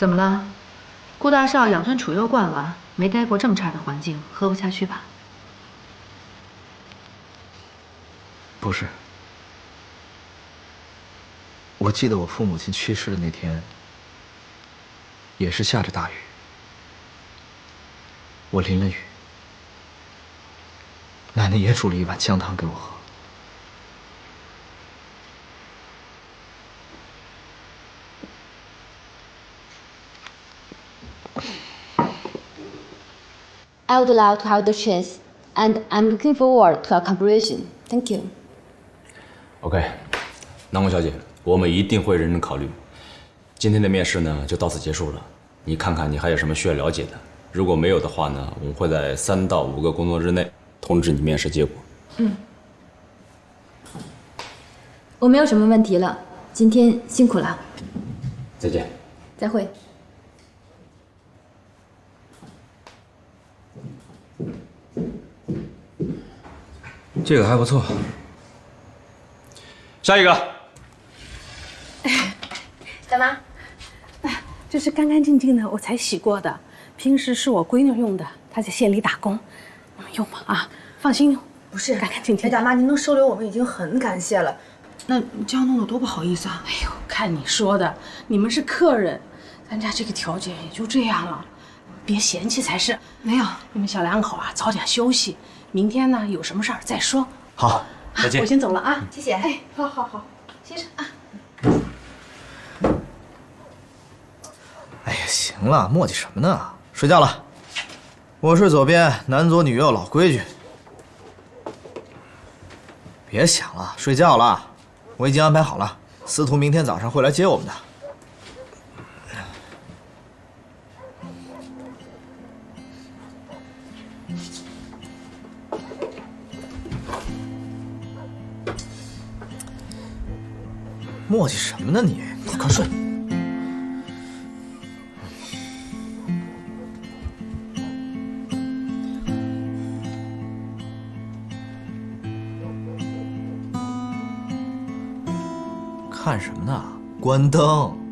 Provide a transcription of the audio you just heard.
怎么了？顧大少養尊處優慣了，沒待過這麼差的環境，喝不下去吧？不是，我記得我父母親去世的那天，也是下着大雨，我淋了雨，奶奶也煮了一碗薑湯給我喝。 I would love to have the chance, and I'm looking forward to our cooperation. Thank you. OK， 南宫小姐，我们一定会认真考虑。今天的面試呢，就到此結束了。你看看你還有什麼需要了解的？如果沒有的話呢，我們會在3到5個工作日內通知你面試結果。我沒有什麼問題了，今天辛苦了。再見。再會。 這個還不錯。下一個。大媽，這是乾乾淨淨的，我才洗過的。平時是我閨女用的，她在縣裡打工，用吧啊，放心用。不是干干淨淨。哎，大媽，您能收留我們已經很感謝了。那你這樣弄得多不好意思啊！哎呦，看你說的，你們是客人，咱家這個條件也就這樣了，別嫌棄才是。沒有，你們小兩口啊，早點休息。 明天呢，有什麼事兒再說。好，再見。我先走了啊，謝謝。哎，好好好，歇着啊。哎呀，行了，磨叽什麼呢？睡覺了。我睡左邊，男左女右，老規矩。別想了，睡覺了。我已經安排好了，司徒明天早上會來接我們的。 磨叽什麼呢你？快睡！看什麼呢？關燈。